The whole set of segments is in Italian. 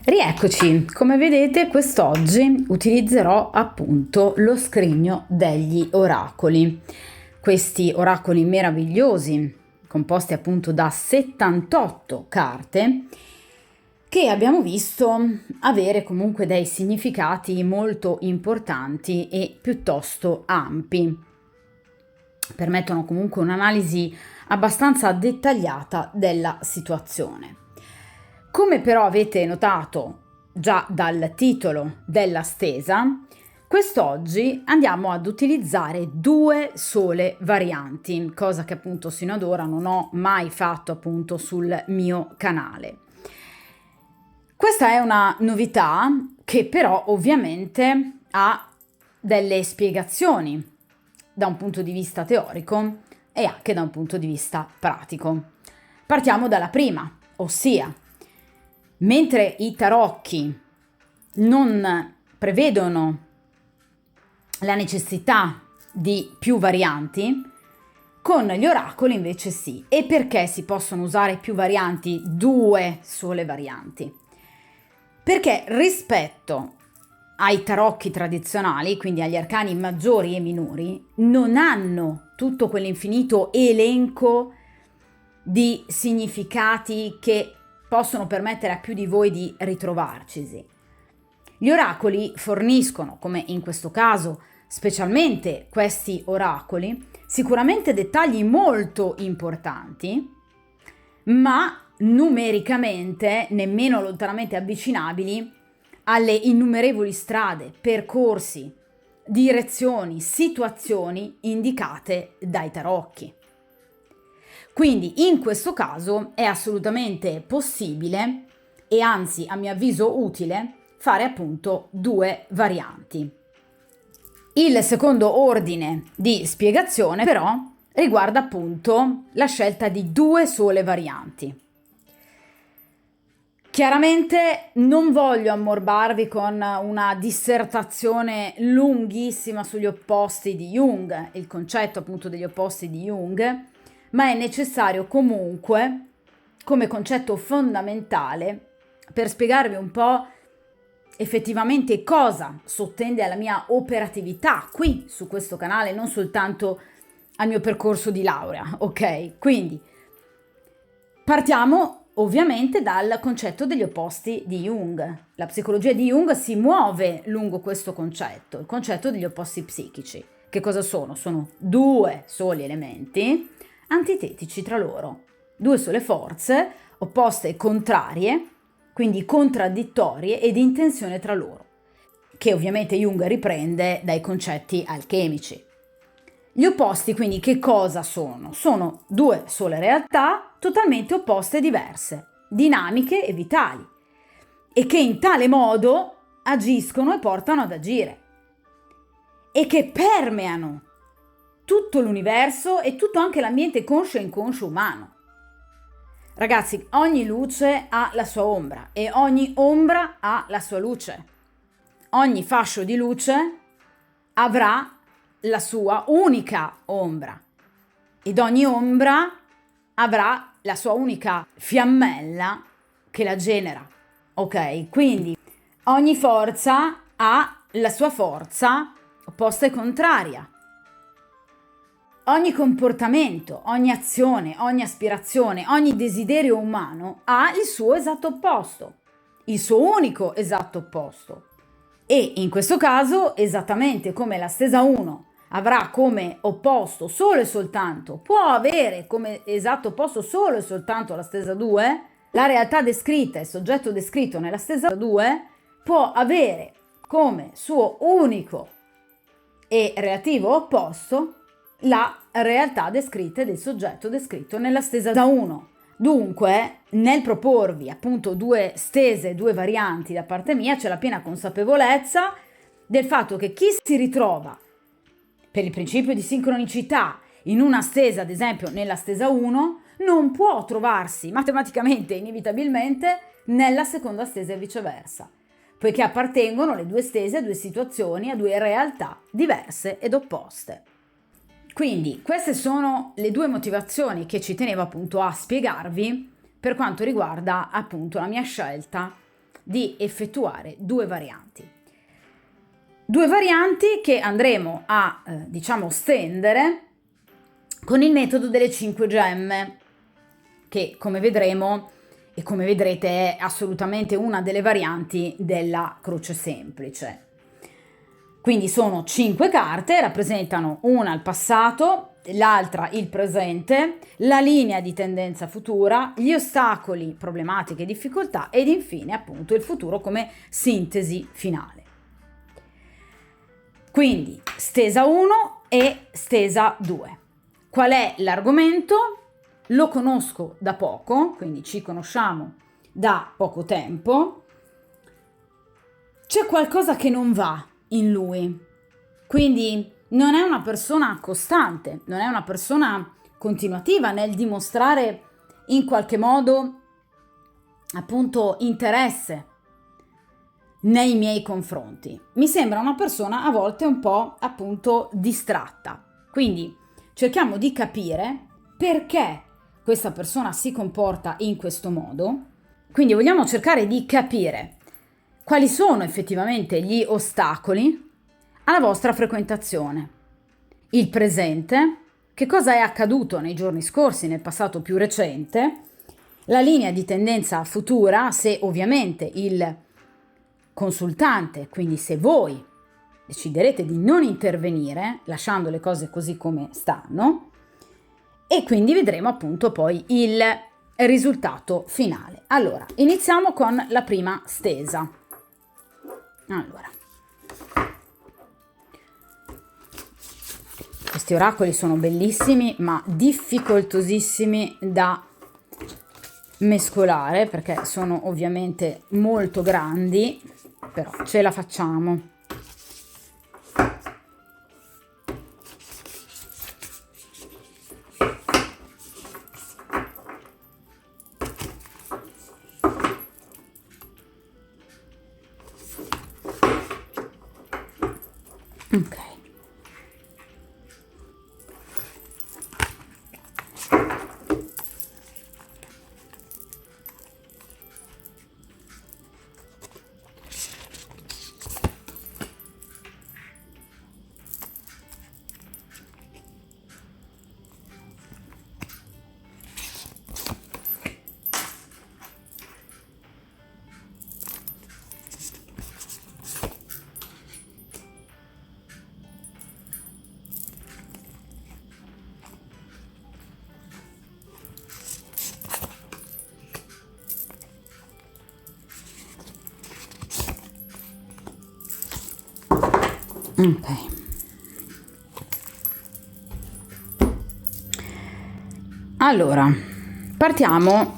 Rieccoci, come vedete quest'oggi utilizzerò appunto lo scrigno degli oracoli, questi oracoli meravigliosi composti appunto da 78 carte che abbiamo visto avere comunque dei significati molto importanti e piuttosto ampi. Permettono comunque un'analisi abbastanza dettagliata della situazione. Come però avete notato già dal titolo della stesa, quest'oggi andiamo ad utilizzare due sole varianti, cosa che appunto sino ad ora non ho mai fatto appunto sul mio canale. Questa è una novità che però ovviamente ha delle spiegazioni da un punto di vista teorico e anche da un punto di vista pratico. Partiamo dalla prima, ossia mentre i tarocchi non prevedono la necessità di più varianti, con gli oracoli invece sì. E perché si possono usare più varianti? Due sole varianti. Perché rispetto ai tarocchi tradizionali, quindi agli arcani maggiori e minori, non hanno tutto quell'infinito elenco di significati che possono permettere a più di voi di ritrovarcisi. Gli oracoli forniscono, come in questo caso, specialmente questi oracoli, sicuramente dettagli molto importanti, ma numericamente nemmeno lontanamente avvicinabili alle innumerevoli strade, percorsi, direzioni, situazioni indicate dai tarocchi. Quindi in questo caso è assolutamente possibile e anzi a mio avviso utile fare appunto due varianti. Il secondo ordine di spiegazione però riguarda appunto la scelta di due sole varianti. Chiaramente non voglio ammorbarvi con una dissertazione lunghissima sugli opposti di Jung, il concetto appunto degli opposti di Jung, ma è necessario comunque, come concetto fondamentale, per spiegarvi un po' effettivamente cosa sottende alla mia operatività qui su questo canale, non soltanto al mio percorso di laurea, ok? Quindi partiamo ovviamente dal concetto degli opposti di Jung. La psicologia di Jung si muove lungo questo concetto, il concetto degli opposti psichici. Che cosa sono? Sono due soli elementi antitetici tra loro, due sole forze opposte e contrarie, quindi contraddittorie e di intenzione tra loro, che ovviamente Jung riprende dai concetti alchemici. Gli opposti quindi che cosa sono? Sono due sole realtà totalmente opposte e diverse, dinamiche e vitali, e che in tale modo agiscono e portano ad agire, e che permeano tutto l'universo e tutto anche l'ambiente conscio e inconscio umano. Ragazzi, ogni luce ha la sua ombra e ogni ombra ha la sua luce. Ogni fascio di luce avrà la sua unica ombra ed ogni ombra avrà la sua unica fiammella che la genera. Ok? Quindi ogni forza ha la sua forza opposta e contraria. Ogni comportamento, ogni azione, ogni aspirazione, ogni desiderio umano ha il suo esatto opposto, il suo unico esatto opposto. E in questo caso, esattamente come la stesa 1 avrà come opposto solo e soltanto, può avere come esatto opposto solo e soltanto la stesa 2, la realtà descritta, il soggetto descritto nella stesa 2 può avere come suo unico e relativo opposto la realtà descritta del soggetto descritto nella stesa 1. Dunque, nel proporvi appunto due stese, due varianti da parte mia, c'è la piena consapevolezza del fatto che chi si ritrova per il principio di sincronicità in una stesa, ad esempio nella stesa 1, non può trovarsi matematicamente, inevitabilmente, nella seconda stesa e viceversa, poiché appartengono le due stese a due situazioni, a due realtà diverse ed opposte. Quindi queste sono le due motivazioni che ci tenevo appunto a spiegarvi per quanto riguarda appunto la mia scelta di effettuare due varianti. Due varianti che andremo a, stendere con il metodo delle 5 gemme, che come vedremo e come vedrete è assolutamente una delle varianti della croce semplice. Quindi sono 5 carte, rappresentano una il passato, l'altra il presente, la linea di tendenza futura, gli ostacoli, problematiche e difficoltà ed infine appunto il futuro come sintesi finale. Quindi stesa 1 e stesa 2. Qual è l'argomento? Lo conosco da poco, quindi ci conosciamo da poco tempo. C'è qualcosa che non va in lui, quindi non è una persona costante, non è una persona continuativa nel dimostrare in qualche modo appunto interesse nei miei confronti. Mi sembra una persona a volte un po' appunto distratta, quindi cerchiamo di capire perché questa persona si comporta in questo modo. Quindi vogliamo cercare di capire quali sono effettivamente gli ostacoli alla vostra frequentazione. Il presente, che cosa è accaduto nei giorni scorsi, nel passato più recente, la linea di tendenza futura, se ovviamente il consultante, quindi se voi deciderete di non intervenire, lasciando le cose così come stanno, e quindi vedremo appunto poi il risultato finale. Allora, iniziamo con la prima stesa. Allora, questi oracoli sono bellissimi ma difficoltosissimi da mescolare perché sono ovviamente molto grandi, però ce la facciamo. Ok. Ok. Allora, partiamo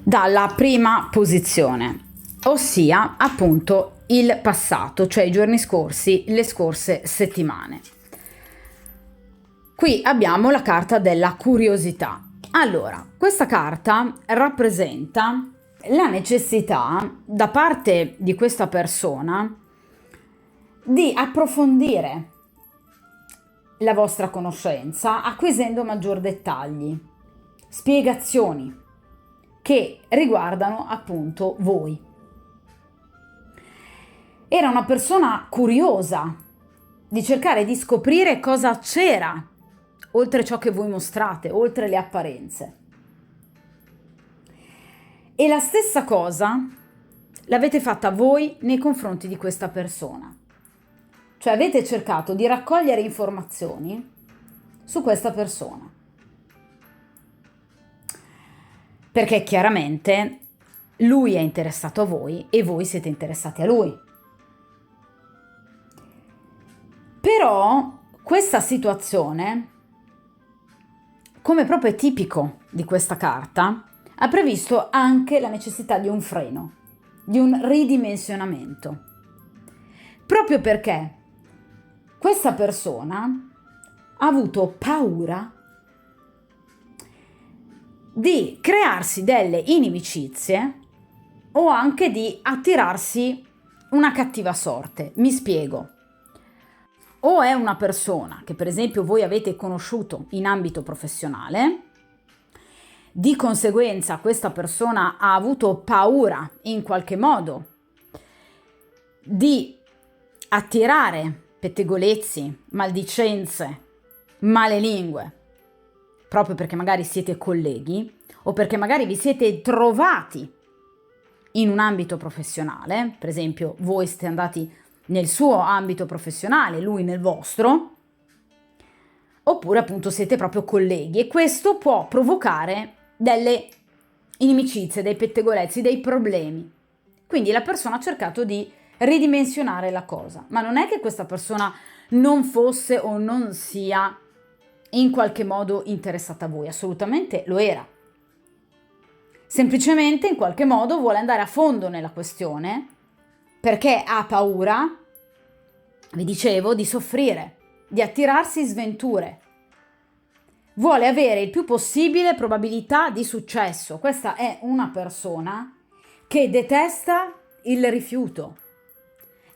dalla prima posizione, ossia appunto il passato, cioè i giorni scorsi, le scorse settimane. Qui abbiamo la carta della curiosità. Allora, questa carta rappresenta la necessità da parte di questa persona di approfondire la vostra conoscenza acquisendo maggior dettagli, spiegazioni che riguardano appunto voi. Era una persona curiosa di cercare di scoprire cosa c'era oltre ciò che voi mostrate, oltre le apparenze. E la stessa cosa l'avete fatta voi nei confronti di questa persona. Cioè avete cercato di raccogliere informazioni su questa persona. Perché chiaramente lui è interessato a voi e voi siete interessati a lui. Però questa situazione, come proprio è tipico di questa carta, ha previsto anche la necessità di un freno, di un ridimensionamento. Proprio perché questa persona ha avuto paura di crearsi delle inimicizie o anche di attirarsi una cattiva sorte. Mi spiego. O è una persona che per esempio voi avete conosciuto in ambito professionale Di conseguenza questa persona ha avuto paura in qualche modo di attirare pettegolezzi, maldicenze, malelingue, proprio perché magari siete colleghi o perché magari vi siete trovati in un ambito professionale, per esempio voi siete andati nel suo ambito professionale, lui nel vostro, oppure appunto siete proprio colleghi e questo può provocare delle inimicizie, dei pettegolezzi, dei problemi. Quindi la persona ha cercato di ridimensionare la cosa, ma non è che questa persona non fosse o non sia in qualche modo interessata a voi, assolutamente lo era. Semplicemente in qualche modo vuole andare a fondo nella questione perché ha paura, vi dicevo, di soffrire, di attirarsi sventure. Vuole avere il più possibile probabilità di successo. Questa è una persona che detesta il rifiuto.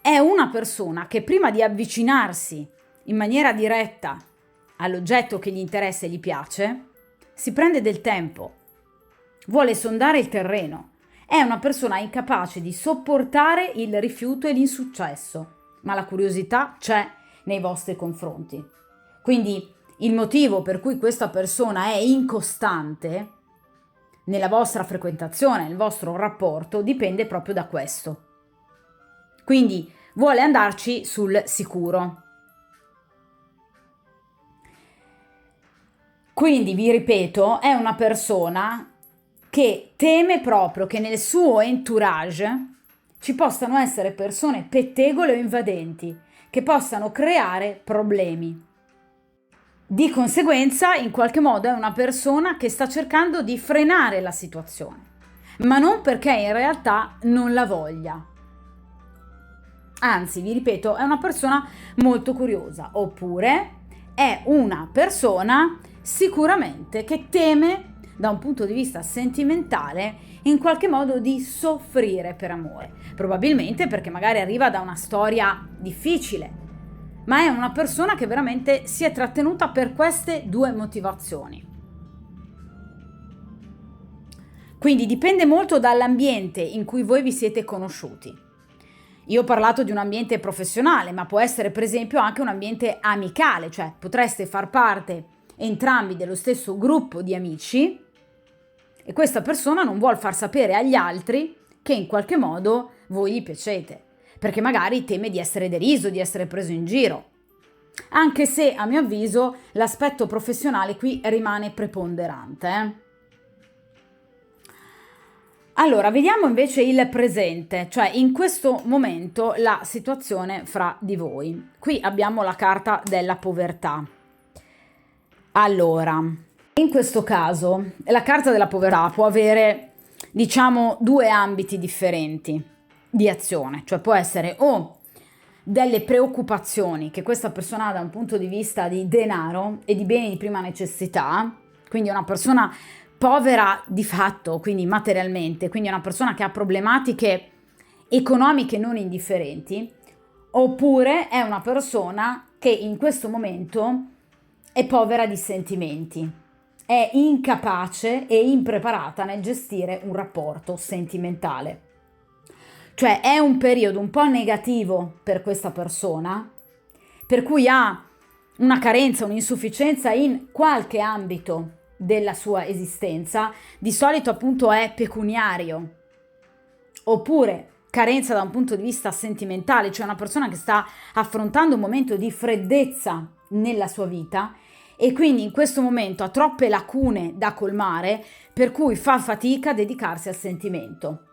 È una persona che prima di avvicinarsi in maniera diretta all'oggetto che gli interessa e gli piace, si prende del tempo. Vuole sondare il terreno. È una persona incapace di sopportare il rifiuto e l'insuccesso, ma la curiosità c'è nei vostri confronti. Quindi il motivo per cui questa persona è incostante nella vostra frequentazione, nel vostro rapporto, dipende proprio da questo. Quindi vuole andarci sul sicuro. Quindi vi ripeto, è una persona che teme proprio che nel suo entourage ci possano essere persone pettegole o invadenti che possano creare problemi. Di conseguenza, in qualche modo è una persona che sta cercando di frenare la situazione, ma non perché in realtà non la voglia. Anzi, vi ripeto, è una persona molto curiosa, oppure è una persona sicuramente che teme da un punto di vista sentimentale in qualche modo di soffrire per amore, probabilmente perché magari arriva da una storia difficile, ma è una persona che veramente si è trattenuta per queste due motivazioni. Quindi dipende molto dall'ambiente in cui voi vi siete conosciuti. Io ho parlato di un ambiente professionale, ma può essere per esempio anche un ambiente amicale, cioè potreste far parte entrambi dello stesso gruppo di amici e questa persona non vuol far sapere agli altri che in qualche modo voi gli piacete, perché magari teme di essere deriso, di essere preso in giro. Anche se, a mio avviso, l'aspetto professionale qui rimane preponderante. Allora, vediamo invece il presente, cioè in questo momento la situazione fra di voi. Qui abbiamo la carta della povertà. Allora, in questo caso la carta della povertà può avere, diciamo, due ambiti differenti di azione, cioè può essere o delle preoccupazioni che questa persona ha da un punto di vista di denaro e di beni di prima necessità, quindi una persona povera di fatto, quindi materialmente, quindi una persona che ha problematiche economiche non indifferenti, oppure è una persona che in questo momento è povera di sentimenti, è incapace e impreparata nel gestire un rapporto sentimentale. Cioè è un periodo un po' negativo per questa persona, per cui ha una carenza, un'insufficienza in qualche ambito della sua esistenza, di solito appunto è pecuniario, oppure carenza da un punto di vista sentimentale, cioè una persona che sta affrontando un momento di freddezza nella sua vita e quindi in questo momento ha troppe lacune da colmare, per cui fa fatica a dedicarsi al sentimento.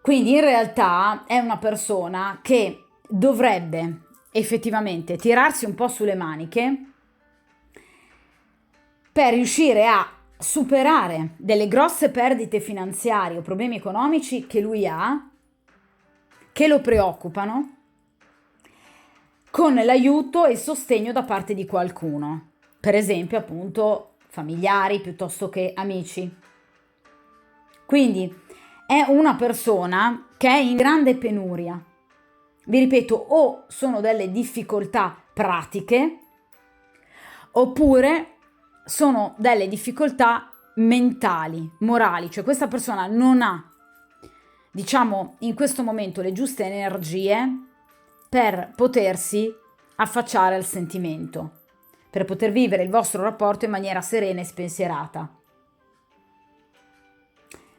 Quindi in realtà è una persona che dovrebbe effettivamente tirarsi un po' sulle maniche per riuscire a superare delle grosse perdite finanziarie o problemi economici che lui ha, che lo preoccupano, con l'aiuto e il sostegno da parte di qualcuno, per esempio appunto familiari piuttosto che amici. Quindi è una persona che è in grande penuria. Vi ripeto, o sono delle difficoltà pratiche, oppure sono delle difficoltà mentali, morali, cioè questa persona non ha, diciamo, in questo momento le giuste energie per potersi affacciare al sentimento, per poter vivere il vostro rapporto in maniera serena e spensierata.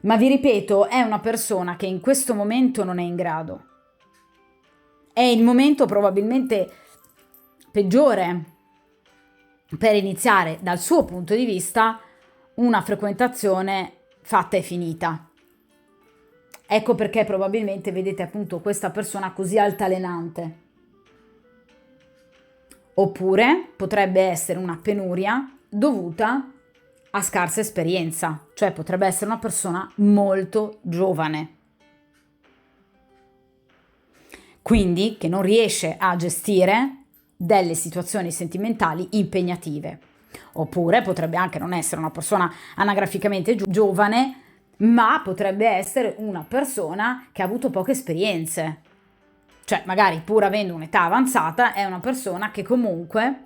Ma vi ripeto, è una persona che in questo momento non è in grado. È il momento probabilmente peggiore per iniziare dal suo punto di vista una frequentazione fatta e finita. Ecco perché probabilmente vedete appunto questa persona così altalenante. Oppure potrebbe essere una penuria dovuta a scarsa esperienza, cioè potrebbe essere una persona molto giovane, quindi che non riesce a gestire delle situazioni sentimentali impegnative. Oppure potrebbe anche non essere una persona anagraficamente giovane, ma potrebbe essere una persona che ha avuto poche esperienze. Cioè, magari pur avendo un'età avanzata, è una persona che comunque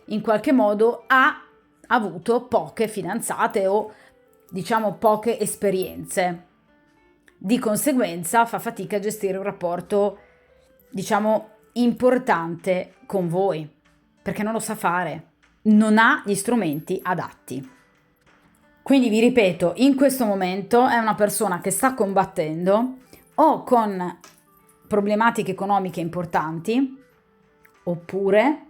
in qualche modo ha avuto poche fidanzate o diciamo poche esperienze. Di conseguenza fa fatica a gestire un rapporto, diciamo, importante con voi, perché non lo sa fare, non ha gli strumenti adatti. Quindi vi ripeto, in questo momento è una persona che sta combattendo o con problematiche economiche importanti, oppure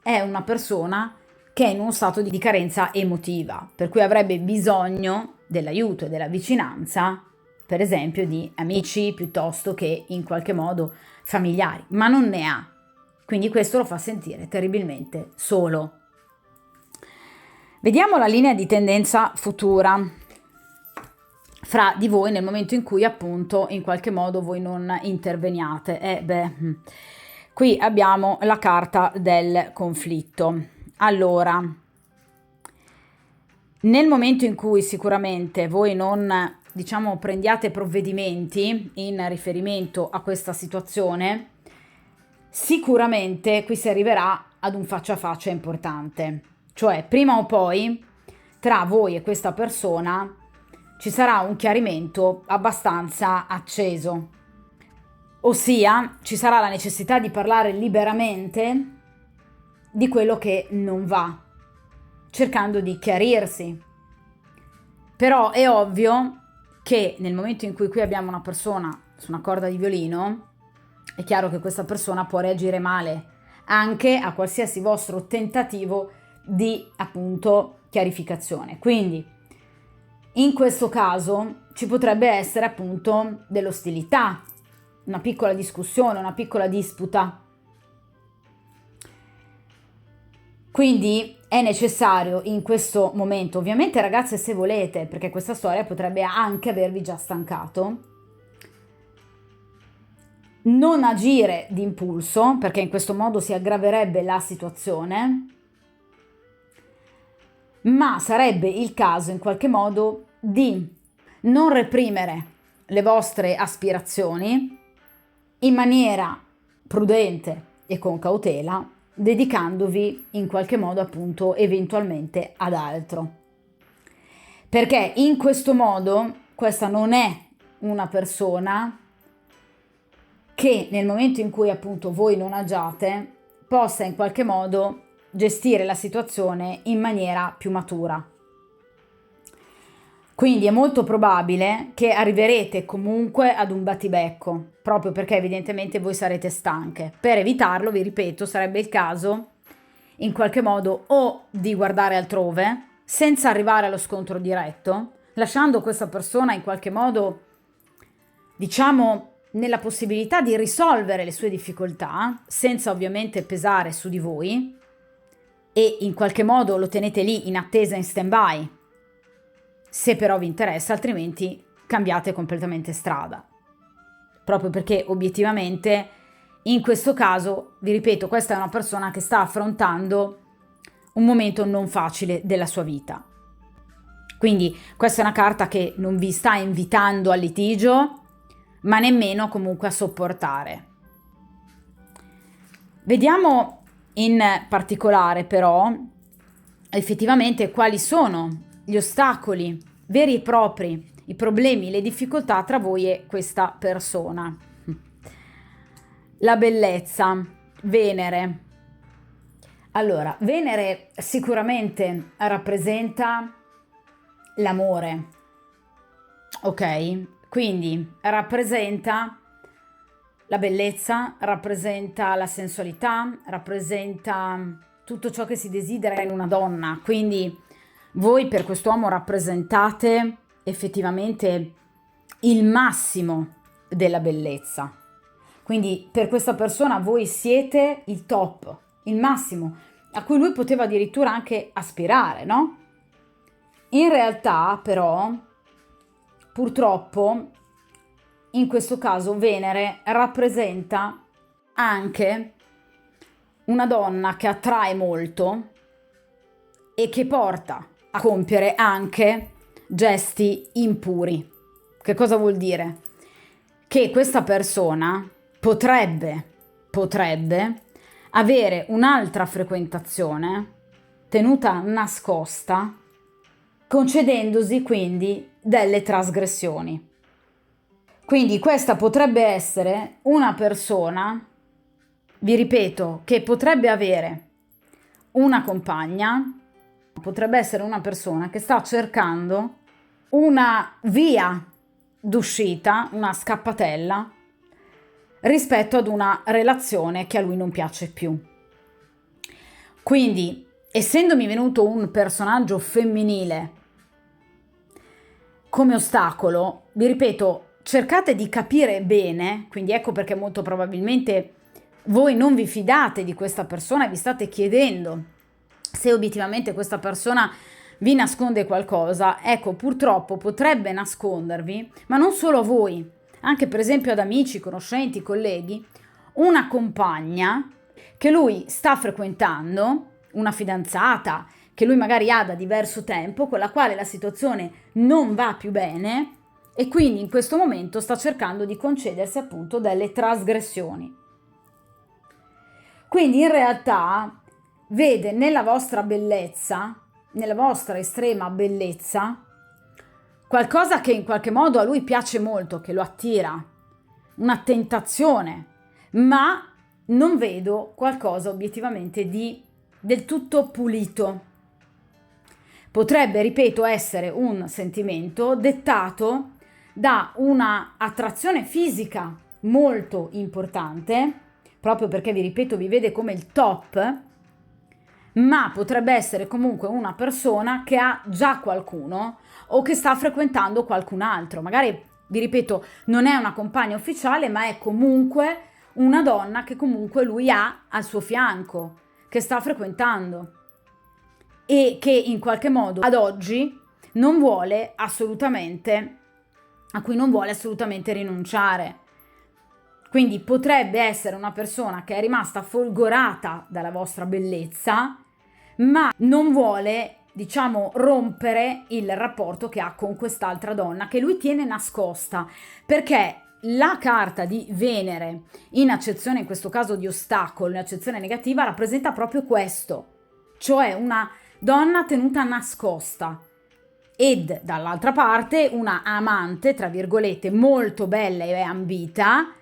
è una persona che è in uno stato di carenza emotiva, per cui avrebbe bisogno dell'aiuto e della vicinanza, per esempio di amici piuttosto che in qualche modo familiari, ma non ne ha. Quindi questo lo fa sentire terribilmente solo. Vediamo la linea di tendenza futura fra di voi nel momento in cui appunto in qualche modo voi non interveniate. Qui abbiamo la carta del conflitto. Allora, nel momento in cui sicuramente voi non, diciamo, prendiate provvedimenti in riferimento a questa situazione, sicuramente qui si arriverà ad un faccia a faccia importante. Cioè, prima o poi, tra voi e questa persona ci sarà un chiarimento abbastanza acceso. Ossia, ci sarà la necessità di parlare liberamente di quello che non va, cercando di chiarirsi. Però è ovvio che nel momento in cui qui abbiamo una persona su una corda di violino, è chiaro che questa persona può reagire male anche a qualsiasi vostro tentativo di appunto chiarificazione. Quindi in questo caso ci potrebbe essere appunto dell'ostilità, una piccola discussione, una piccola disputa. Quindi è necessario in questo momento, ovviamente ragazze se volete, perché questa storia potrebbe anche avervi già stancato, non agire d'impulso, perché in questo modo si aggraverebbe la situazione, ma sarebbe il caso in qualche modo di non reprimere le vostre aspirazioni in maniera prudente e con cautela, dedicandovi in qualche modo appunto eventualmente ad altro. Perché in questo modo questa non è una persona che nel momento in cui appunto voi non agiate possa in qualche modo gestire la situazione in maniera più matura. Quindi è molto probabile che arriverete comunque ad un battibecco, proprio perché evidentemente voi sarete stanche. Per evitarlo, vi ripeto, sarebbe il caso in qualche modo o di guardare altrove, senza arrivare allo scontro diretto, lasciando questa persona in qualche modo, diciamo, nella possibilità di risolvere le sue difficoltà, senza ovviamente pesare su di voi, e in qualche modo lo tenete lì in attesa, in stand-by, se però vi interessa, altrimenti cambiate completamente strada. Proprio perché obiettivamente in questo caso, vi ripeto, questa è una persona che sta affrontando un momento non facile della sua vita. Quindi questa è una carta che non vi sta invitando al litigio, ma nemmeno comunque a sopportare. Vediamo in particolare però effettivamente quali sono gli ostacoli veri e propri, i problemi, le difficoltà tra voi e questa persona. La bellezza, Venere. Allora, Venere sicuramente rappresenta l'amore, ok? Quindi rappresenta la bellezza, rappresenta la sensualità, rappresenta tutto ciò che si desidera in una donna. Quindi voi per quest'uomo rappresentate effettivamente il massimo della bellezza. Quindi per questa persona voi siete il top, il massimo, a cui lui poteva addirittura anche aspirare, no? In realtà, però, purtroppo, in questo caso Venere rappresenta anche una donna che attrae molto e che porta a compiere anche gesti impuri. Che cosa vuol dire? Che questa persona potrebbe avere un'altra frequentazione tenuta nascosta, concedendosi quindi delle trasgressioni. Quindi questa potrebbe essere una persona, vi ripeto, che potrebbe avere una compagna, potrebbe essere una persona che sta cercando una via d'uscita, una scappatella, rispetto ad una relazione che a lui non piace più. Quindi, essendomi venuto un personaggio femminile come ostacolo, vi ripeto, cercate di capire bene, quindi ecco perché molto probabilmente voi non vi fidate di questa persona e vi state chiedendo se obiettivamente questa persona vi nasconde qualcosa. Ecco, purtroppo potrebbe nascondervi, ma non solo a voi, anche per esempio ad amici, conoscenti, colleghi, una compagna che lui sta frequentando, una fidanzata che lui magari ha da diverso tempo, con la quale la situazione non va più bene e quindi in questo momento sta cercando di concedersi appunto delle trasgressioni. Quindi in realtà vede nella vostra bellezza, nella vostra estrema bellezza, qualcosa che in qualche modo a lui piace molto, che lo attira, una tentazione, ma non vedo qualcosa obiettivamente di del tutto pulito. Potrebbe, ripeto, essere un sentimento dettato da una attrazione fisica molto importante, proprio perché, vi ripeto, vi vede come il top, ma potrebbe essere comunque una persona che ha già qualcuno o che sta frequentando qualcun altro. Magari, vi ripeto, non è una compagna ufficiale, ma è comunque una donna che comunque lui ha al suo fianco, che sta frequentando e che in qualche modo ad oggi non vuole assolutamente, a cui non vuole assolutamente rinunciare. Quindi potrebbe essere una persona che è rimasta folgorata dalla vostra bellezza, ma non vuole, diciamo, rompere il rapporto che ha con quest'altra donna che lui tiene nascosta, perché la carta di Venere in accezione, in questo caso di ostacolo, in accezione negativa, rappresenta proprio questo, cioè una donna tenuta nascosta ed dall'altra parte una amante, tra virgolette, molto bella e ambita,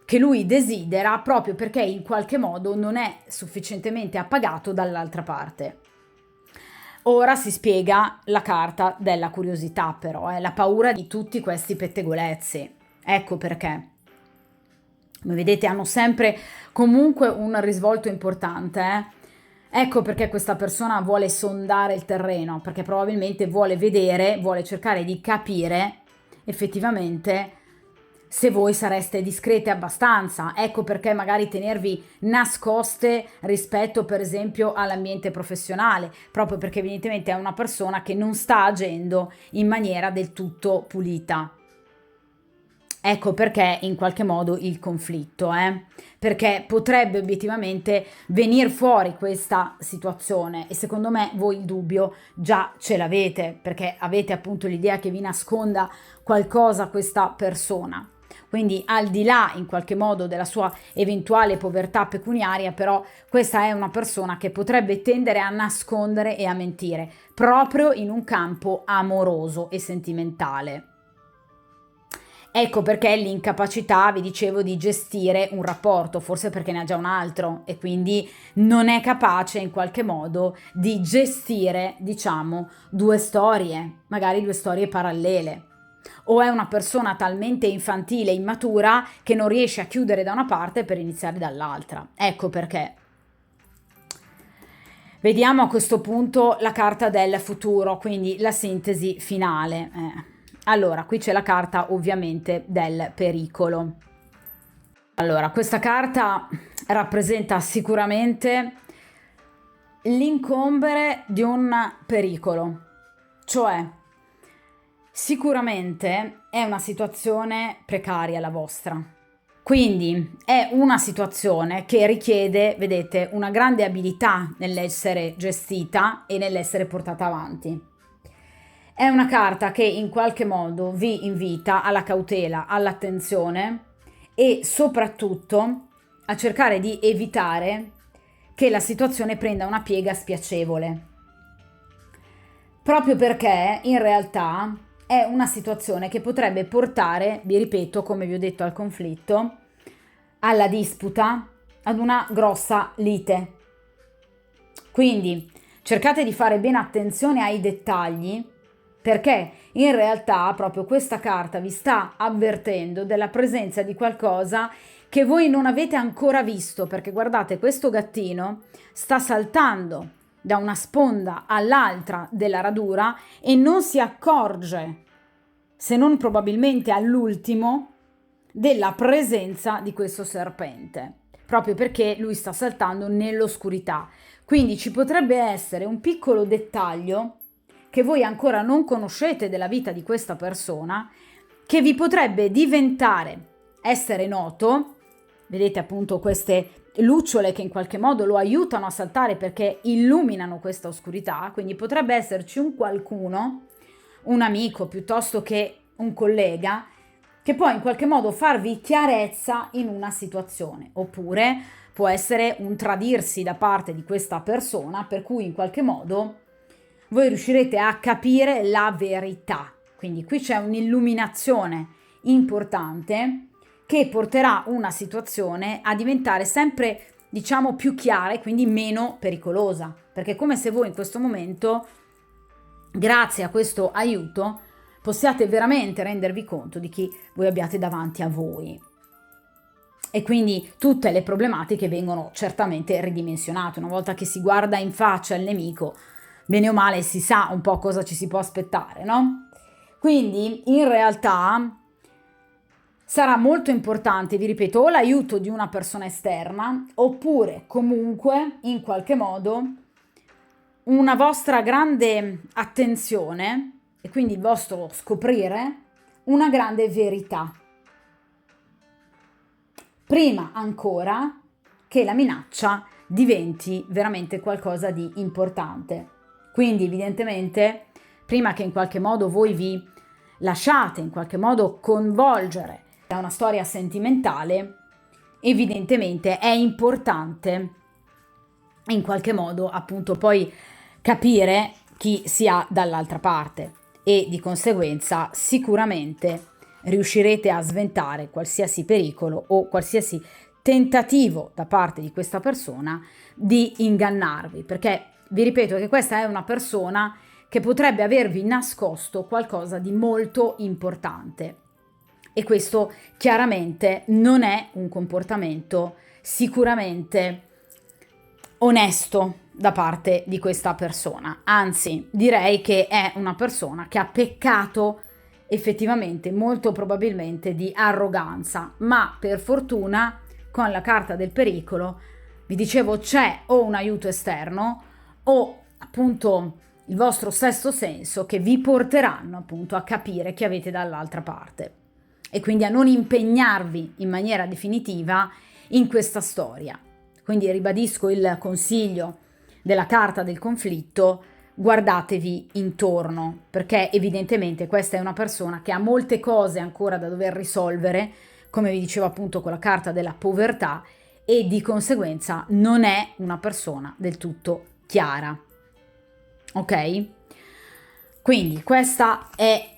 che lui desidera proprio perché in qualche modo non è sufficientemente appagato dall'altra parte. Ora si spiega la carta della curiosità, però, la paura di tutti questi pettegolezzi. Ecco perché. Come vedete hanno sempre comunque un risvolto importante. Ecco perché questa persona vuole sondare il terreno, perché probabilmente vuole vedere, vuole cercare di capire effettivamente se voi sareste discrete abbastanza. Ecco perché magari tenervi nascoste rispetto per esempio all'ambiente professionale, proprio perché evidentemente è una persona che non sta agendo in maniera del tutto pulita. Ecco perché in qualche modo il conflitto, perché potrebbe obiettivamente venire fuori questa situazione e secondo me voi il dubbio già ce l'avete, perché avete appunto l'idea che vi nasconda qualcosa questa persona. quindi al di là in qualche modo della sua eventuale povertà pecuniaria, però questa è una persona che potrebbe tendere a nascondere e a mentire, proprio in un campo amoroso e sentimentale. Ecco perché l'incapacità, vi dicevo, di gestire un rapporto, forse perché ne ha già un altro e quindi non è capace in qualche modo di gestire, diciamo, due storie, magari due storie parallele. O è una persona talmente infantile e immatura che non riesce a chiudere da una parte per iniziare dall'altra. Ecco perché. Vediamo a questo punto la carta del futuro, quindi la sintesi finale. Allora, qui c'è la carta ovviamente del pericolo. Allora, questa carta rappresenta sicuramente l'incombere di un pericolo, cioè sicuramente è una situazione precaria la vostra. Quindi è una situazione che richiede, vedete, una grande abilità nell'essere gestita e nell'essere portata avanti. È una carta che in qualche modo vi invita alla cautela, all'attenzione e soprattutto a cercare di evitare che la situazione prenda una piega spiacevole. Proprio perché in realtà è una situazione che potrebbe portare, vi ripeto, come vi ho detto, al conflitto, alla disputa, ad una grossa lite. Quindi cercate di fare bene attenzione ai dettagli, perché in realtà proprio questa carta vi sta avvertendo della presenza di qualcosa che voi non avete ancora visto, perché guardate, questo gattino sta saltando da una sponda all'altra della radura e non si accorge, se non probabilmente all'ultimo, della presenza di questo serpente, proprio perché lui sta saltando nell'oscurità. Quindi ci potrebbe essere un piccolo dettaglio che voi ancora non conoscete della vita di questa persona, che vi potrebbe essere noto. Vedete appunto queste lucciole che in qualche modo lo aiutano a saltare perché illuminano questa oscurità, quindi potrebbe esserci un qualcuno, un amico piuttosto che un collega, che può in qualche modo farvi chiarezza in una situazione, oppure può essere un tradirsi da parte di questa persona, per cui in qualche modo voi riuscirete a capire la verità. Quindi qui c'è un'illuminazione importante che porterà una situazione a diventare sempre, diciamo, più chiara e quindi meno pericolosa, perché è come se voi in questo momento, grazie a questo aiuto, possiate veramente rendervi conto di chi voi abbiate davanti a voi. E quindi tutte le problematiche vengono certamente ridimensionate. Una volta che si guarda in faccia il nemico, bene o male si sa un po' cosa ci si può aspettare, no? Quindi in realtà sarà molto importante, vi ripeto, o l'aiuto di una persona esterna, oppure comunque in qualche modo una vostra grande attenzione e quindi il vostro scoprire una grande verità, prima ancora che la minaccia diventi veramente qualcosa di importante. Quindi evidentemente, prima che in qualche modo voi vi lasciate in qualche modo coinvolgere da una storia sentimentale, evidentemente è importante in qualche modo appunto poi capire chi sia dall'altra parte e di conseguenza sicuramente riuscirete a sventare qualsiasi pericolo o qualsiasi tentativo da parte di questa persona di ingannarvi, perché vi ripeto che questa è una persona che potrebbe avervi nascosto qualcosa di molto importante e questo chiaramente non è un comportamento sicuramente onesto da parte di questa persona, anzi direi che è una persona che ha peccato effettivamente molto probabilmente di arroganza, ma per fortuna con la carta del pericolo vi dicevo c'è o un aiuto esterno o appunto il vostro sesto senso che vi porteranno appunto a capire chi avete dall'altra parte e quindi a non impegnarvi in maniera definitiva in questa storia. Quindi ribadisco il consiglio della carta del conflitto: guardatevi intorno, perché evidentemente questa è una persona che ha molte cose ancora da dover risolvere come vi dicevo appunto con la carta della povertà, e di conseguenza non è una persona del tutto chiara. Ok? Quindi questa è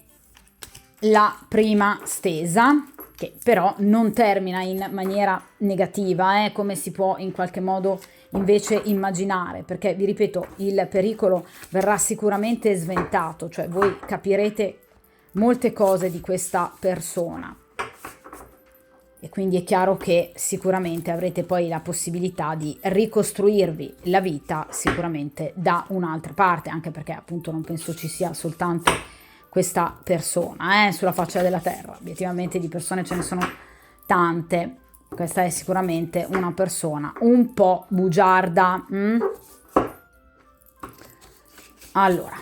la prima stesa, che però non termina in maniera negativa, come si può in qualche modo invece immaginare, perché vi ripeto, il pericolo verrà sicuramente sventato, cioè voi capirete molte cose di questa persona e quindi è chiaro che sicuramente avrete poi la possibilità di ricostruirvi la vita sicuramente da un'altra parte, anche perché appunto non penso ci sia soltanto questa persona sulla faccia della terra, obiettivamente di persone ce ne sono tante. Questa è sicuramente una persona un po' bugiarda. Allora,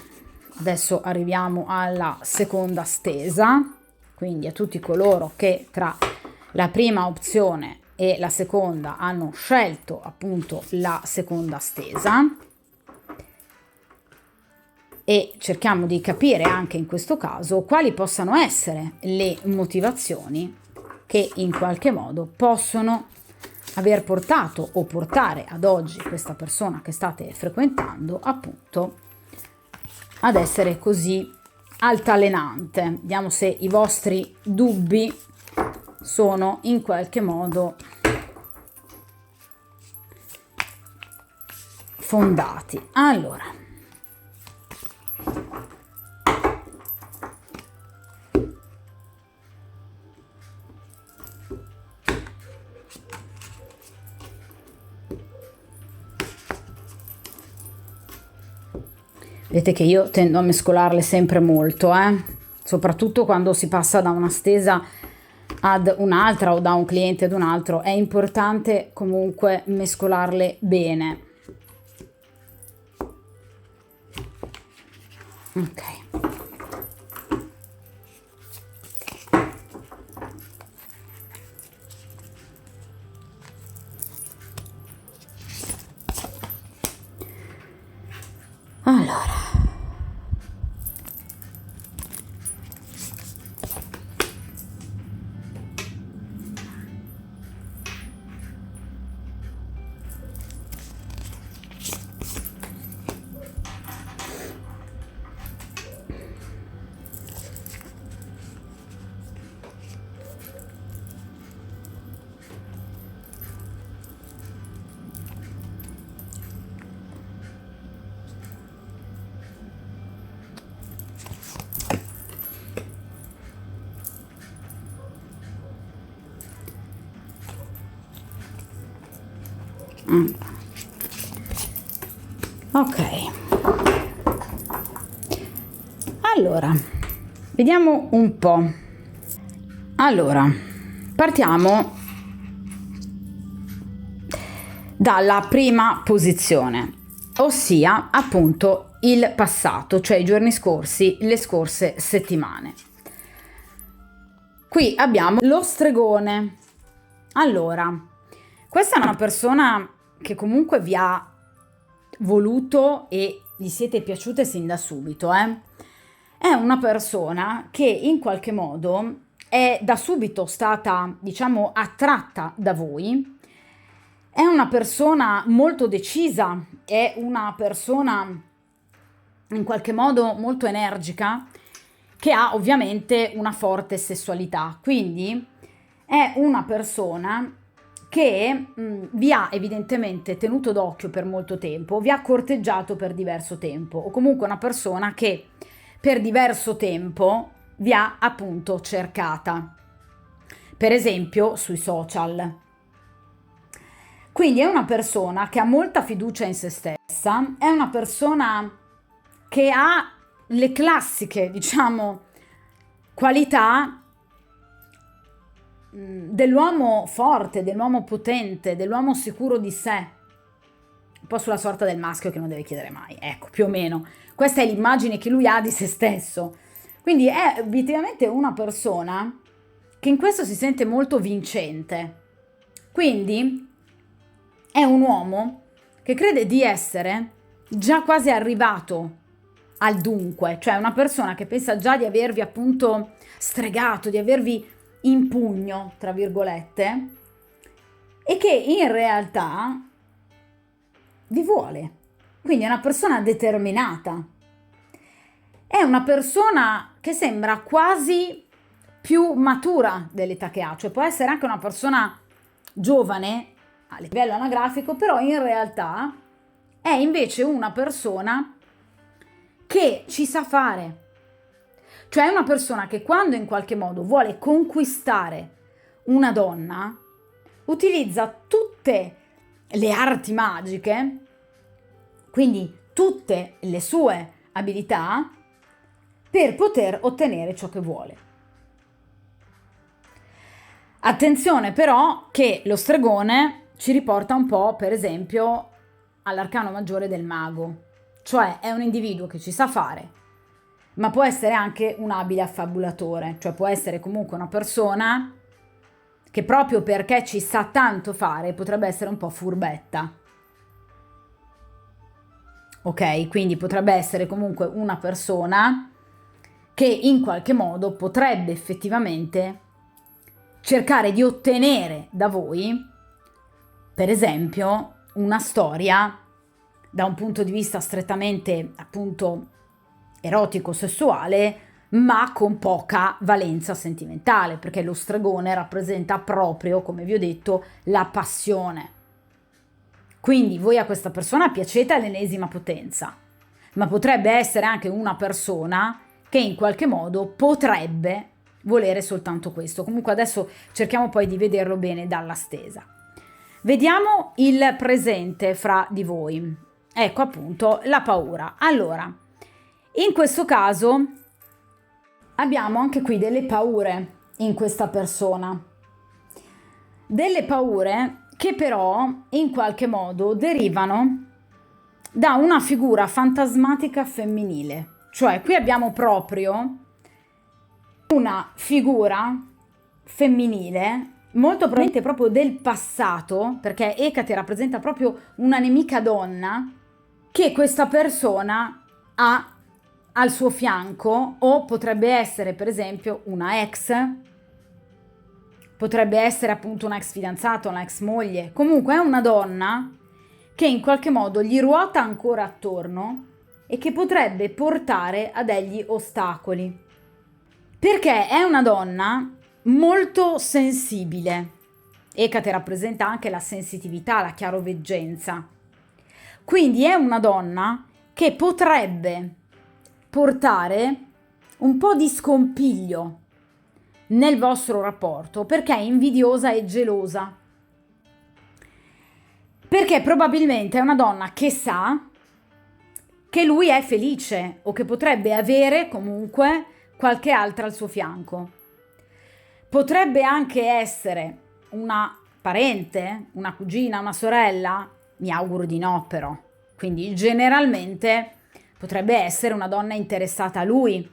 adesso arriviamo alla seconda stesa, quindi a tutti coloro che tra la prima opzione e la seconda hanno scelto appunto la seconda stesa, e cerchiamo di capire anche in questo caso quali possano essere le motivazioni che in qualche modo possono aver portato o portare ad oggi questa persona che state frequentando appunto ad essere così altalenante. Vediamo se i vostri dubbi sono in qualche modo fondati. Allora, vedete che io tendo a mescolarle sempre molto, soprattutto quando si passa da una stesa ad un'altra o da un cliente ad un altro, è importante comunque mescolarle bene. Ok. Allora. Ok, allora vediamo un po'. Allora, partiamo dalla prima posizione, ossia appunto il passato, cioè i giorni scorsi, le scorse settimane. Qui abbiamo lo stregone. Allora, questa è una persona che comunque vi ha voluto e gli siete piaciute sin da subito, È una persona che in qualche modo è da subito stata, diciamo, attratta da voi. È una persona molto decisa, è una persona in qualche modo molto energica, che ha ovviamente una forte sessualità, quindi è una persona che vi ha evidentemente tenuto d'occhio per molto tempo, vi ha corteggiato per diverso tempo, o comunque una persona che per diverso tempo vi ha appunto cercata, per esempio sui social. Quindi è una persona che ha molta fiducia in se stessa, è una persona che ha le classiche, diciamo, qualità dell'uomo forte, dell'uomo potente, dell'uomo sicuro di sé, un po' sulla sorta del maschio che non deve chiedere mai, ecco, più o meno. Questa è l'immagine che lui ha di se stesso. Quindi è obiettivamente una persona che in questo si sente molto vincente. Quindi è un uomo che crede di essere già quasi arrivato al dunque, cioè una persona che pensa già di avervi appunto stregato, di avervi in pugno, tra virgolette, e che in realtà vi vuole. Quindi è una persona determinata. È una persona che sembra quasi più matura dell'età che ha, cioè può essere anche una persona giovane a livello anagrafico, però in realtà è invece una persona che ci sa fare. Cioè è una persona che quando in qualche modo vuole conquistare una donna, utilizza tutte le arti magiche, quindi tutte le sue abilità, per poter ottenere ciò che vuole. Attenzione però che lo stregone ci riporta un po', per esempio, all'arcano maggiore del mago, cioè è un individuo che ci sa fare, ma può essere anche un abile affabulatore, cioè può essere comunque una persona che proprio perché ci sa tanto fare potrebbe essere un po' furbetta. Ok, quindi potrebbe essere comunque una persona che in qualche modo potrebbe effettivamente cercare di ottenere da voi, per esempio, una storia da un punto di vista strettamente appunto erotico-sessuale, ma con poca valenza sentimentale, perché lo stregone rappresenta proprio, come vi ho detto, la passione. Quindi voi a questa persona piacete all'ennesima potenza, ma potrebbe essere anche una persona che in qualche modo potrebbe volere soltanto questo. Comunque adesso cerchiamo poi di vederlo bene dalla stesa. Vediamo il presente fra di voi. Ecco appunto la paura. Allora, in questo caso abbiamo anche qui delle paure in questa persona. Delle paure che però in qualche modo derivano da una figura fantasmatica femminile. Cioè qui abbiamo proprio una figura femminile, molto probabilmente proprio del passato, perché Ecate rappresenta proprio una nemica donna che questa persona ha al suo fianco, o potrebbe essere per esempio una ex, potrebbe essere appunto una ex fidanzata, una ex moglie, comunque è una donna che in qualche modo gli ruota ancora attorno e che potrebbe portare a degli ostacoli. Perché è una donna molto sensibile. Ecate rappresenta anche la sensitività, la chiaroveggenza. Quindi è una donna che potrebbe portare un po' di scompiglio nel vostro rapporto perché è invidiosa e gelosa. Perché probabilmente è una donna che sa che lui è felice o che potrebbe avere comunque qualche altra al suo fianco. Potrebbe anche essere una parente, una cugina, una sorella? Mi auguro di no però. Quindi generalmente potrebbe essere una donna interessata a lui,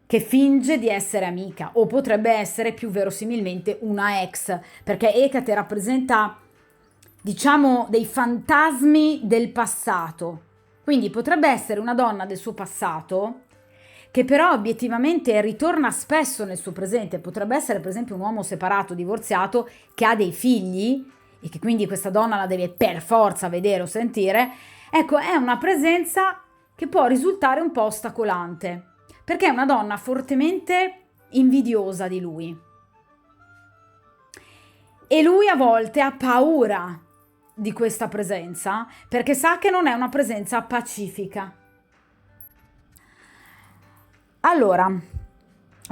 che finge di essere amica, o potrebbe essere più verosimilmente una ex, perché Ecate rappresenta, diciamo, dei fantasmi del passato. Quindi potrebbe essere una donna del suo passato che però obiettivamente ritorna spesso nel suo presente. Potrebbe essere per esempio un uomo separato, divorziato, che ha dei figli e che quindi questa donna la deve per forza vedere o sentire. Ecco, è una presenza che può risultare un po' ostacolante, perché è una donna fortemente invidiosa di lui. E lui a volte ha paura di questa presenza perché sa che non è una presenza pacifica. Allora,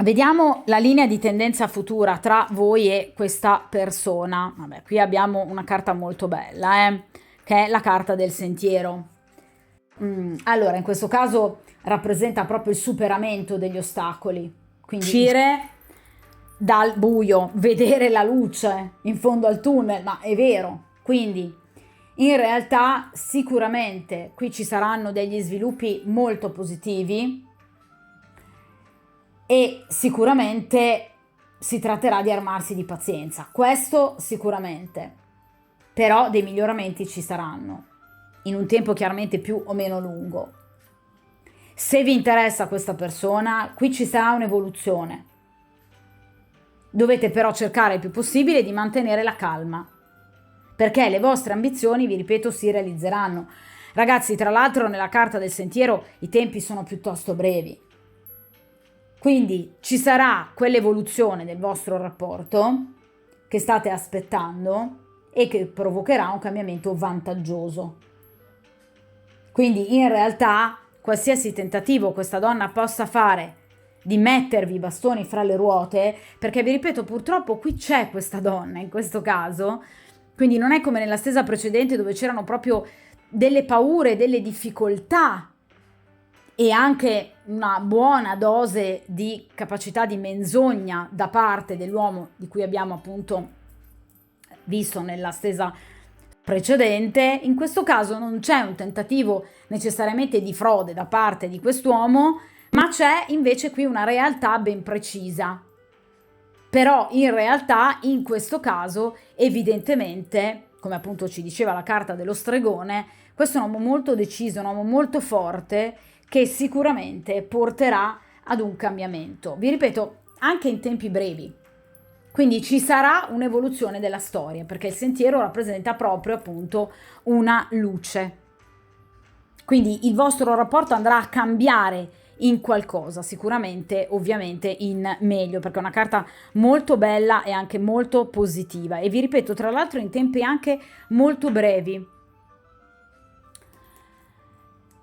vediamo la linea di tendenza futura tra voi e questa persona. Vabbè, qui abbiamo una carta molto bella, che è la carta del sentiero. Allora, in questo caso rappresenta proprio il superamento degli ostacoli, quindi uscire dal buio, vedere la luce in fondo al tunnel, ma è vero. Quindi in realtà sicuramente qui ci saranno degli sviluppi molto positivi e sicuramente si tratterà di armarsi di pazienza, questo sicuramente, però dei miglioramenti ci saranno in un tempo chiaramente più o meno lungo. Se vi interessa questa persona, qui ci sarà un'evoluzione. Dovete però cercare il più possibile di mantenere la calma, perché le vostre ambizioni, vi ripeto, si realizzeranno. Ragazzi, tra l'altro nella carta del sentiero i tempi sono piuttosto brevi. Quindi ci sarà quell'evoluzione del vostro rapporto che state aspettando e che provocherà un cambiamento vantaggioso. Quindi in realtà qualsiasi tentativo questa donna possa fare di mettervi i bastoni fra le ruote, perché vi ripeto, purtroppo qui c'è questa donna in questo caso, quindi non è come nella stesa precedente dove c'erano proprio delle paure, delle difficoltà e anche una buona dose di capacità di menzogna da parte dell'uomo di cui abbiamo appunto visto nella stesa precedente. In questo caso non c'è un tentativo necessariamente di frode da parte di quest'uomo, ma c'è invece qui una realtà ben precisa. Però in realtà in questo caso evidentemente, come appunto ci diceva la carta dello stregone, questo è un uomo molto deciso, un uomo molto forte che sicuramente porterà ad un cambiamento. Vi ripeto, anche in tempi brevi. Quindi ci sarà un'evoluzione della storia, perché il sentiero rappresenta proprio appunto una luce. Quindi il vostro rapporto andrà a cambiare in qualcosa, sicuramente, ovviamente in meglio, perché è una carta molto bella e anche molto positiva. E vi ripeto, tra l'altro in tempi anche molto brevi.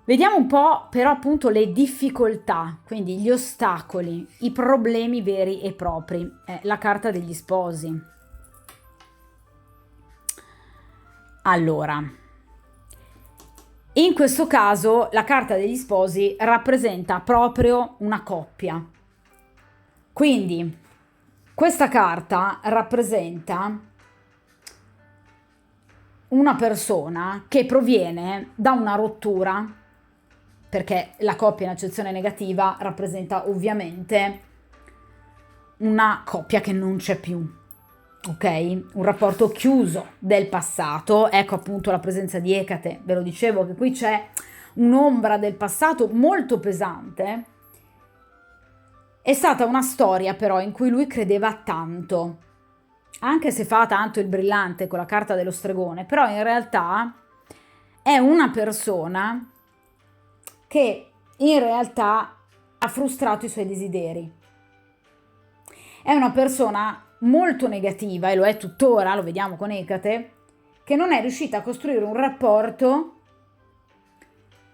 Vediamo un po' però appunto le difficoltà, quindi gli ostacoli, i problemi veri e propri. La carta degli sposi. Allora, in questo caso la carta degli sposi rappresenta proprio una coppia. Quindi questa carta rappresenta una persona che proviene da una rottura, perché la coppia in accezione negativa rappresenta ovviamente una coppia che non c'è più, ok? Un rapporto chiuso del passato. Ecco appunto la presenza di Ecate, ve lo dicevo che qui c'è un'ombra del passato molto pesante. È stata una storia però in cui lui credeva tanto, anche se fa tanto il brillante con la carta dello stregone, però in realtà è una persona che in realtà ha frustrato i suoi desideri. È una persona molto negativa, e lo è tuttora, lo vediamo con Ecate, che non è riuscita a costruire un rapporto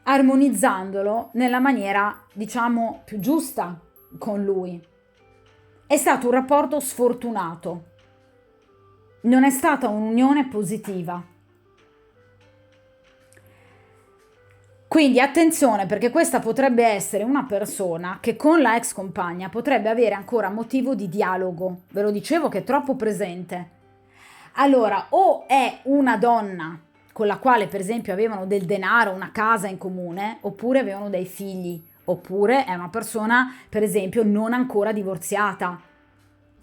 armonizzandolo nella maniera, diciamo, più giusta con lui. È stato un rapporto sfortunato. Non è stata un'unione positiva. Quindi attenzione, perché questa potrebbe essere una persona che con la ex compagna potrebbe avere ancora motivo di dialogo. Ve lo dicevo che è troppo presente. Allora, o è una donna con la quale per esempio avevano del denaro, una casa in comune, oppure avevano dei figli, oppure è una persona per esempio non ancora divorziata.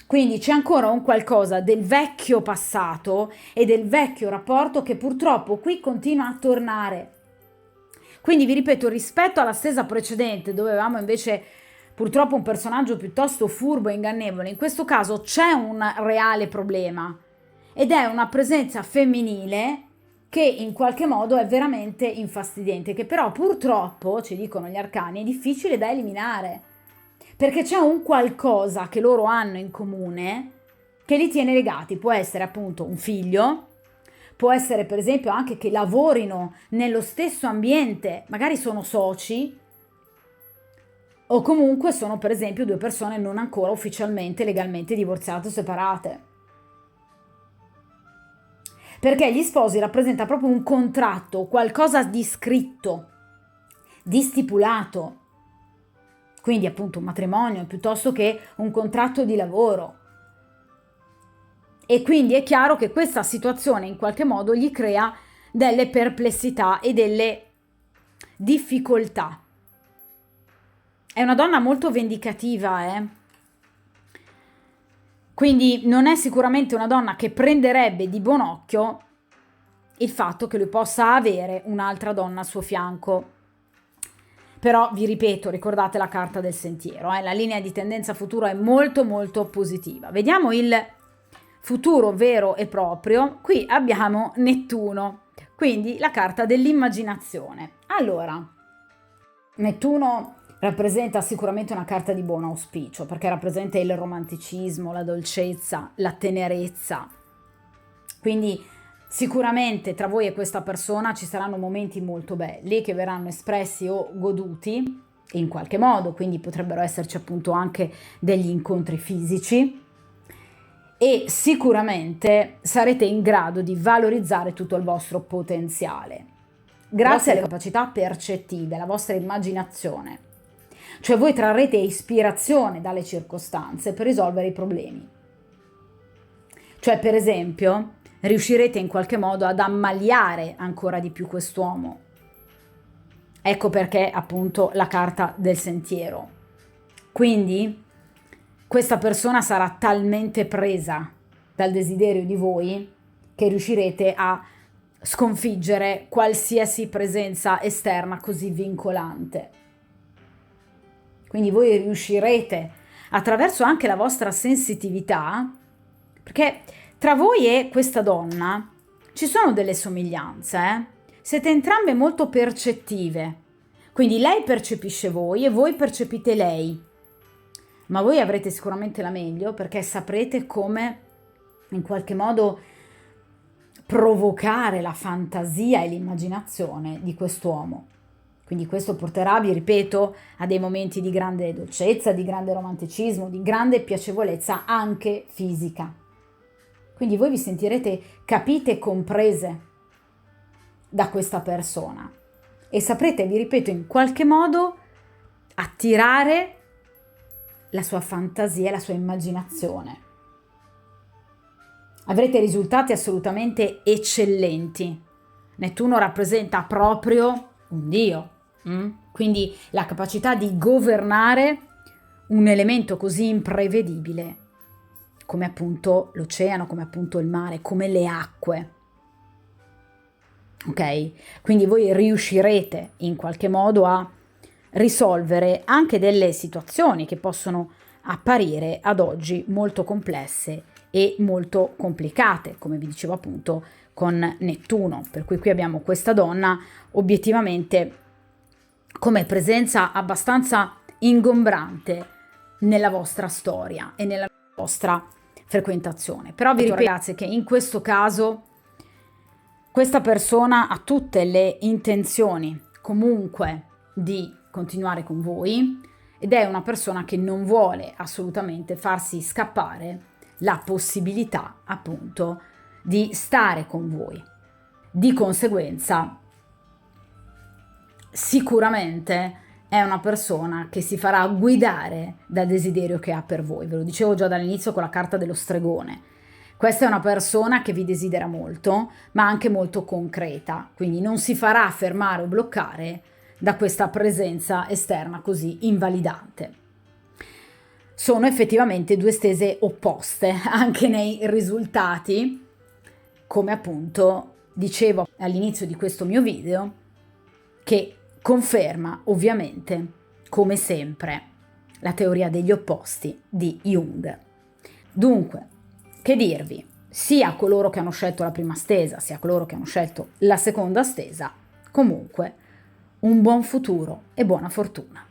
Quindi c'è ancora un qualcosa del vecchio passato e del vecchio rapporto che purtroppo qui continua a tornare. Quindi vi ripeto, rispetto alla stesa precedente, dove avevamo invece purtroppo un personaggio piuttosto furbo e ingannevole, in questo caso c'è un reale problema ed è una presenza femminile che in qualche modo è veramente infastidente, che però purtroppo, ci dicono gli arcani, è difficile da eliminare, perché c'è un qualcosa che loro hanno in comune che li tiene legati. Può essere appunto un figlio, può essere per esempio anche che lavorino nello stesso ambiente, magari sono soci, o comunque sono per esempio due persone non ancora ufficialmente, legalmente divorziate o separate. Perché gli sposi rappresenta proprio un contratto, qualcosa di scritto, di stipulato, quindi appunto un matrimonio piuttosto che un contratto di lavoro. E quindi è chiaro che questa situazione in qualche modo gli crea delle perplessità e delle difficoltà. È una donna molto vendicativa, Quindi non è sicuramente una donna che prenderebbe di buon occhio il fatto che lui possa avere un'altra donna al suo fianco. Però vi ripeto, ricordate la carta del sentiero, la linea di tendenza futuro è molto molto positiva. Vediamo il futuro vero e proprio. Qui abbiamo Nettuno, quindi la carta dell'immaginazione. Allora, Nettuno rappresenta sicuramente una carta di buon auspicio, perché rappresenta il romanticismo, la dolcezza, la tenerezza. Quindi sicuramente tra voi e questa persona ci saranno momenti molto belli che verranno espressi o goduti in qualche modo, quindi potrebbero esserci appunto anche degli incontri fisici, e sicuramente sarete in grado di valorizzare tutto il vostro potenziale grazie alle capacità percettive, alla vostra immaginazione. Cioè voi trarrete ispirazione dalle circostanze per risolvere i problemi. Cioè, per esempio, riuscirete in qualche modo ad ammaliare ancora di più quest'uomo. Ecco perché appunto la carta del sentiero. Quindi questa persona sarà talmente presa dal desiderio di voi che riuscirete a sconfiggere qualsiasi presenza esterna così vincolante. Quindi voi riuscirete, attraverso anche la vostra sensitività, perché tra voi e questa donna ci sono delle somiglianze, Siete entrambe molto percettive, quindi lei percepisce voi e voi percepite lei, ma voi avrete sicuramente la meglio perché saprete come in qualche modo provocare la fantasia e l'immaginazione di quest'uomo. Quindi questo porterà, vi ripeto, a dei momenti di grande dolcezza, di grande romanticismo, di grande piacevolezza anche fisica. Quindi voi vi sentirete capite e comprese da questa persona e saprete, vi ripeto, in qualche modo attirare la sua fantasia e la sua immaginazione. Avrete risultati assolutamente eccellenti. Nettuno rappresenta proprio un dio, quindi la capacità di governare un elemento così imprevedibile come appunto l'oceano, come appunto il mare, come le acque. Ok? Quindi voi riuscirete in qualche modo a risolvere anche delle situazioni che possono apparire ad oggi molto complesse e molto complicate, come vi dicevo appunto con Nettuno, per cui qui abbiamo questa donna obiettivamente come presenza abbastanza ingombrante nella vostra storia e nella vostra frequentazione. Però vi ripeto, ragazzi, che in questo caso questa persona ha tutte le intenzioni comunque di continuare con voi ed è una persona che non vuole assolutamente farsi scappare la possibilità appunto di stare con voi. Di conseguenza sicuramente è una persona che si farà guidare dal desiderio che ha per voi. Ve lo dicevo già dall'inizio con la carta dello stregone. Questa è una persona che vi desidera molto, ma anche molto concreta, quindi non si farà fermare o bloccare da questa presenza esterna così invalidante. Sono effettivamente due stese opposte anche nei risultati, come appunto dicevo all'inizio di questo mio video, che conferma ovviamente, come sempre, la teoria degli opposti di Jung. Dunque, che dirvi, sia coloro che hanno scelto la prima stesa, sia coloro che hanno scelto la seconda stesa, comunque un buon futuro e buona fortuna.